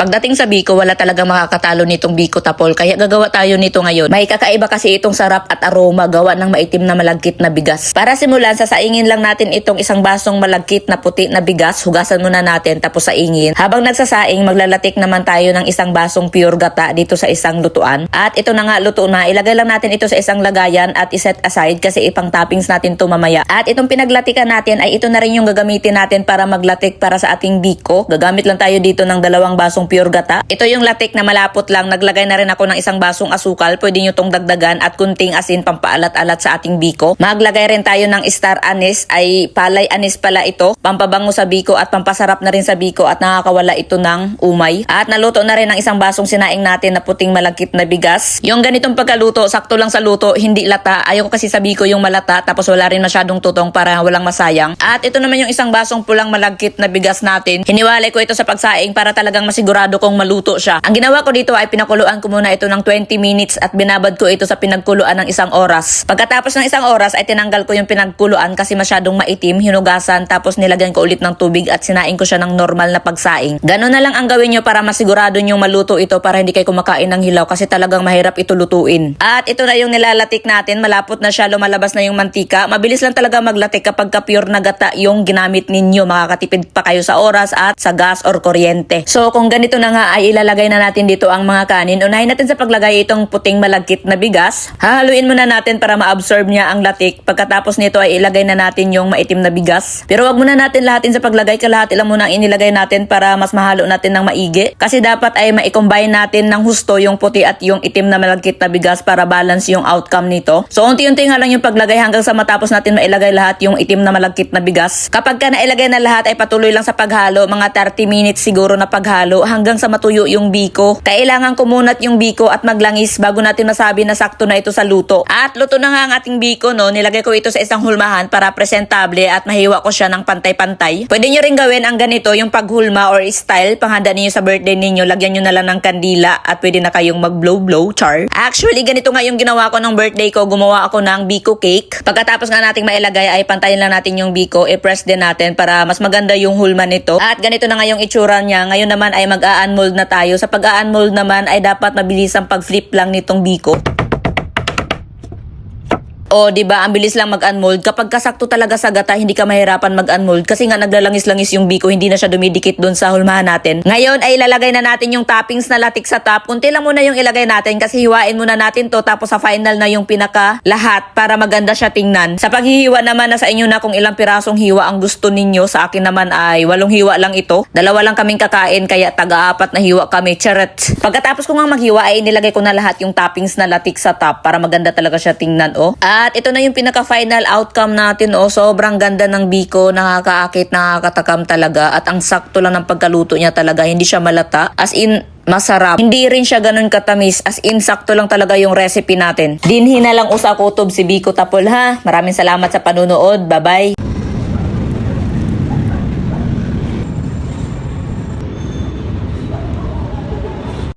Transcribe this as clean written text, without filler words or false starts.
Pagdating sa biko, wala talagang makakatalo nitong biko tapol. Kaya gagawa tayo nito ngayon. May kakaiba kasi itong sarap at aroma gawa ng maitim na malagkit na bigas. Para simulan, sasaingin lang natin itong isang basong malagkit na puti na bigas. Hugasan muna natin tapos saingin. Habang nagsasaing, maglalatik naman tayo ng isang basong pure gata dito sa isang lutuan. At ito na nga, luto na. Ilagay lang natin ito sa isang lagayan at iset aside kasi ipang toppings natin to mamaya. At itong pinaglatikan natin ay ito na rin yung gagamitin natin para maglatik para sa ating biko. Gagamit lang tayo dito ng 2 basong pure gata. Ito yung latik na malapot lang. Naglagay na rin ako ng isang basong asukal. Pwede nyo tong dagdagan at kunting asin pampaalat-alat sa ating biko. Maglagay rin tayo ng star anise, ay palay anise pala ito. Pampabango sa biko at pampasarap na rin sa biko at nakakawala ito ng umay. At naluto na rin ang isang basong sinaing natin na puting malagkit na bigas. Yung ganitong pagkaluto, sakto lang sa luto, hindi lata. Ayoko kasi sa biko yung malata tapos wala rin masyadong tutong para walang masayang. At ito naman yung isang basong pulang malagkit na bigas natin. Hiniwalay ko ito sa pagsaing para talagang masigurado kong maluto siya. Ang ginawa ko dito ay pinakuluan ko muna ito ng 20 minutes at binabad ko ito sa pinagkuluan ng 1 oras. Pagkatapos ng 1 oras ay tinanggal ko yung pinagkuluan kasi masyadong maitim, hinugasan tapos nilagyan ko ulit ng tubig at sinaing ko siya ng normal na pagsaing. Ganon na lang ang gawin nyo para masigurado nyo maluto ito para hindi kayo kumakain ng hilaw kasi talagang mahirap ito lutuin. At ito na yung nilalatik natin, malapot na siya, lumalabas na yung mantika. Mabilis lang talaga maglatik kapag pure na gata yung ginamit ninyo, makakatipid pa kayo sa oras at sa gas or kuryente. So kung ganito na nga ay ilalagay na natin dito ang mga kanin. Unahin natin sa paglagay itong puting malagkit na bigas. Hahaluin muna natin para ma-absorb niya ang latik. Pagkatapos nito ay ilagay na natin yung maitim na bigas. Pero wag muna natin lahatin sa paglagay, kalahati lang muna ang inilagay natin para mas mahalo natin ng maigi. Kasi dapat ay ma-combine natin ng husto yung puti at yung itim na malagkit na bigas para balance yung outcome nito. So unti-unti nga lang yung paglagay hanggang sa matapos natin mailagay lahat yung itim na malagkit na bigas. Kapag ka nailagay na lahat ay patuloy lang sa paghalo, mga 30 minutes siguro na paghalo hanggang sa matuyo yung biko. Kailangan kumunat yung biko at maglangis bago natin masabi na sakto na ito sa luto. At luto na nga ang ating biko, no? Nilagay ko ito sa isang hulmahan para presentable at mahiwa ko siya ng pantay-pantay. Pwede nyo rin gawin ang ganito, yung paghulma or style, panghanda niyo sa birthday ninyo, lagyan nyo na lang ng kandila at pwede na kayong mag-blow-blow, char. Actually, ganito nga yung ginawa ko ng birthday ko, gumawa ako ng biko cake. Pagkatapos nga nating mailagay ay pantayin lang natin yung biko, i-press din natin para mas maganda yung hulma nito. At ganito na nga yung itsura niya. Ngayon naman ay mag-a-unmold na tayo. Sa pag-a-unmold naman ay dapat mabilis ang pag-flip lang nitong biko. O, diba, ang bilis lang mag-unmold. Kapag kasakto talaga sa gata, hindi ka mahirapan mag-unmold kasi nga naglalangis-langis yung biko, hindi na siya dumidikit doon sa hulmahan natin. Ngayon ay ilalagay na natin yung toppings na latik sa top. Kunti lang muna yung ilagay natin kasi hiwain muna natin to tapos sa final na yung pinaka lahat para maganda siya tingnan. Sa paghihiwa naman, nasa inyo na kung ilang pirasong hiwa ang gusto ninyo. Sa akin naman ay 8 hiwa lang ito. 2 lang kaming kakain kaya taga-4 na hiwa kami. Charet. Pagkatapos ko nga maghiwa ay inilagay ko na lahat yung toppings na latik sa top para maganda talaga siya tingnan, oh. At ito na yung pinaka-final outcome natin, oh. Sobrang ganda ng biko, nakakaakit, nakakatakam talaga. At ang sakto lang ng pagkaluto niya talaga, hindi siya malata. As in, masarap. Hindi rin siya ganun katamis. As in, sakto lang talaga yung recipe natin. Dinhi na lang usa kutob si Biko Tapol, ha. Maraming salamat sa panunood. Bye-bye.